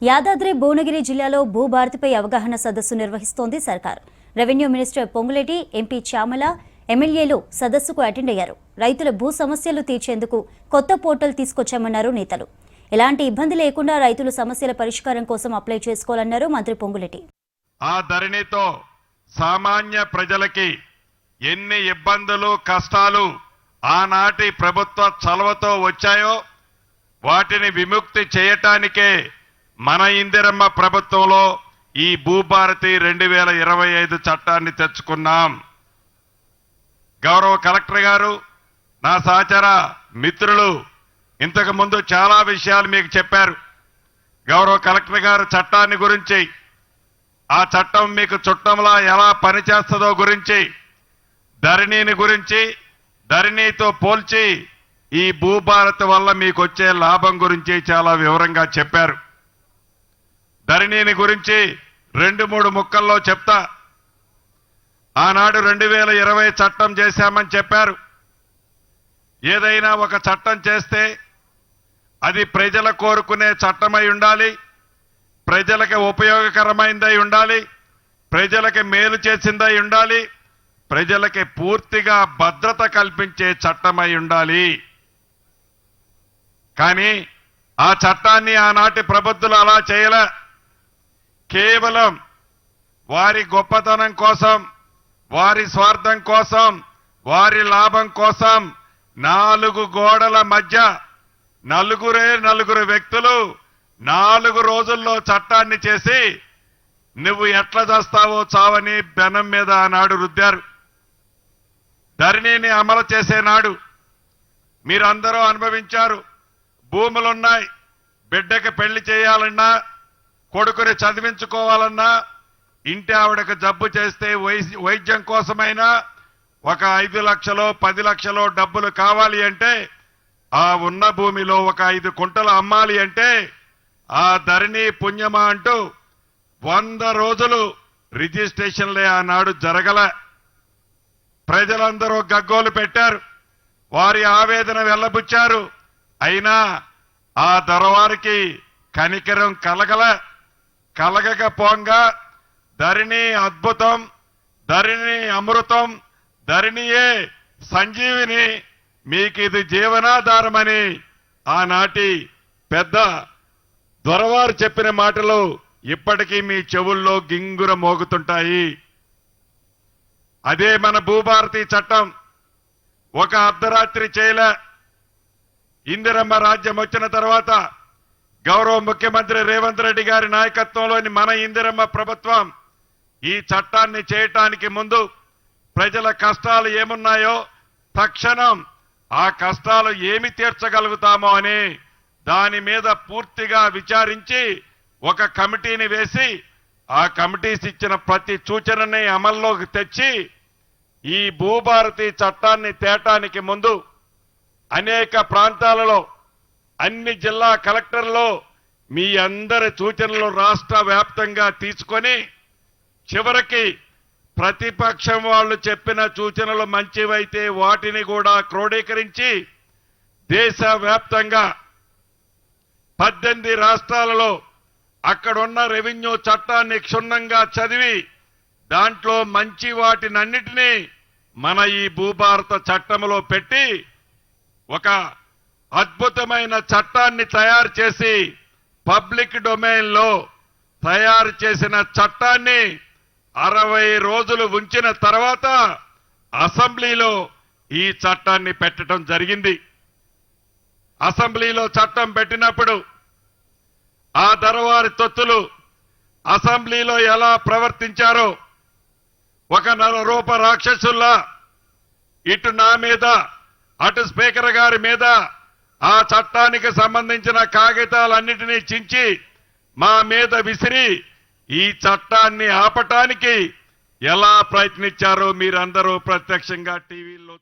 యాదాద్రి భువనగిరి జిల్లాలో భూభారతిపై అవగాహన సదస్సు నిర్వహిస్తోంది సర్కార్. Revenue minister Ponguleti, MP Chamala, ఎమ్మెల్యేలు సదస్సుకు అటెండ్ అయ్యారు. రైతుల భూ సమస్యలు తీర్చేందుకు కొత్త పోర్టల్ తీసుకొచ్చామన్నారు నేతలు. ఎలాంటి ఇబ్బంది లేకుండా రైతుల సమస్యల పరిష్కారం కోసం అప్లై చేసుకోవాలన్నారు మంత్రి పొంగులేటి. ఆ ధరణితో సామాన్య ప్రజలకి ఎన్ని ఇబ్బందులు కష్టాలు ఆనాటి ప్రభుత్వ చలవతో వచ్చాయో వాటిని విముక్తి చేయటానికే మన ఇందిరమ్మ ప్రభుత్వంలో ఈ భూభారతి 2025 చట్టాన్ని తెచ్చుకున్నాం. గౌరవ కలెక్టర్ గారు, నా సహచర మిత్రులు ఇంతకు ముందు చాలా విషయాలు మీకు చెప్పారు. గౌరవ కలెక్టర్ గారు చట్టాన్ని గురించి, ఆ చట్టం మీకు చుట్టంలా ఎలా పనిచేస్తుందో గురించి, ధరణిని గురించి, ధరణితో పోల్చి ఈ భూభారతి వల్ల మీకు వచ్చే లాభం గురించి చాలా వివరంగా చెప్పారు. ధరణిని గురించి 2-3 ముక్కల్లో చెప్తా. ఆనాడు 2020 చట్టం చేశామని చెప్పారు. ఏదైనా ఒక చట్టం చేస్తే అది ప్రజల కోరుకునే చట్టమై ఉండాలి, ప్రజలకు ఉపయోగకరమైనదై ఉండాలి, ప్రజలకు మేలు చేసిందై ఉండాలి, ప్రజలకి పూర్తిగా భద్రత కల్పించే చట్టమై ఉండాలి. కానీ ఆ చట్టాన్ని ఆనాటి ప్రభుత్వాలు అలా చేయలే. కేవలం వారి గొప్పతనం కోసం, వారి స్వార్థం కోసం, వారి లాభం కోసం 4 గోడల మధ్య నలుగురు వ్యక్తులు 4 రోజుల్లో చట్టాన్ని చేసి నువ్వు ఎట్లా చేస్తావో చావని బెనం మీద ఆనాడు రుద్దారు. ధరణిని అమలు చేసే నాడు మీరందరూ అనుభవించారు. భూములున్నాయి, బిడ్డకి పెళ్లి చేయాలన్నా, కొడుకుని చదివించుకోవాలన్నా, ఇంటి ఆవిడకు జబ్బు చేస్తే వైద్యం కోసమైనా ఒక 5 లక్షలో 10 లక్షలో డబ్బులు కావాలి అంటే ఆ ఉన్న భూమిలో ఒక 5 కుంటలు అమ్మాలి అంటే ఆ ధరణి పుణ్యమా అంటూ 100 రోజులు రిజిస్ట్రేషన్లే ఆనాడు జరగల. ప్రజలందరూ గగ్గోలు పెట్టారు, వారి ఆవేదన వెల్లబుచ్చారు. అయినా ఆ దొరవారికి కనికరం కలగకపోగా ధరణి అద్భుతం, ధరణి అమృతం, ధరణియే సంజీవిని, మీకు ఇది జీవనాధారమని ఆనాటి పెద్ద దొరవారు చెప్పిన మాటలు ఇప్పటికీ మీ చెవుల్లో గింగుర మోగుతుంటాయి. అదే మన భూభారతి చట్టం ఒక అర్ధరాత్రి చేయలే. ఇందిరమ్మ రాజ్యం వచ్చిన తర్వాత గౌరవ ముఖ్యమంత్రి రేవంత్ రెడ్డి గారి నాయకత్వంలోని మన ఇందిరమ్మ ప్రభుత్వం ఈ చట్టాన్ని చేయటానికి ముందు ప్రజల కష్టాలు ఏమున్నాయో తక్షణం ఆ కష్టాలు ఏమి తీర్చగలుగుతామో అని దాని మీద పూర్తిగా విచారించి ఒక కమిటీని వేసి ఆ కమిటీస్ ఇచ్చిన ప్రతి సూచనని అమల్లోకి తెచ్చి ఈ భూభారతి చట్టాన్ని తేటానికి ముందు అనేక ప్రాంతాలలో అన్ని జిల్లా కలెక్టర్లో మీ అందరి సూచనలు రాష్ట్ర వ్యాప్తంగా తీసుకొని చివరికి ప్రతిపక్షం వాళ్ళు చెప్పిన సూచనలు మంచివైతే వాటిని కూడా క్రోడీకరించి దేశవ్యాప్తంగా 18 రాష్ట్రాలలో అక్కడున్న రెవెన్యూ చట్టాన్ని క్షుణ్ణంగా చదివి దాంట్లో మంచి వాటినన్నిటినీ మన ఈ భూభారత చట్టంలో పెట్టి ఒక అద్భుతమైన చట్టాన్ని తయారు చేసి పబ్లిక్ డొమైన్ లో తయారు చేసిన చట్టాన్ని 60 రోజులు ఉంచిన తర్వాత అసెంబ్లీలో ఈ చట్టాన్ని పెట్టడం జరిగింది. అసెంబ్లీలో చట్టం పెట్టినప్పుడు ఆ దొరవారి తొత్తులు అసెంబ్లీలో ఎలా ప్రవర్తించారో ఒక నరరూప రాక్షసుల్లా ఇటు నా మీద అటు స్పీకర్ గారి మీద ఆ చట్టానికి సంబంధించిన కాగితాలన్నిటినీ చించి మా మీద విసిరి ఈ చట్టాన్ని ఆపటానికి ఎలా ప్రయత్నించారో మీరందరూ ప్రత్యక్షంగా టీవీల్లో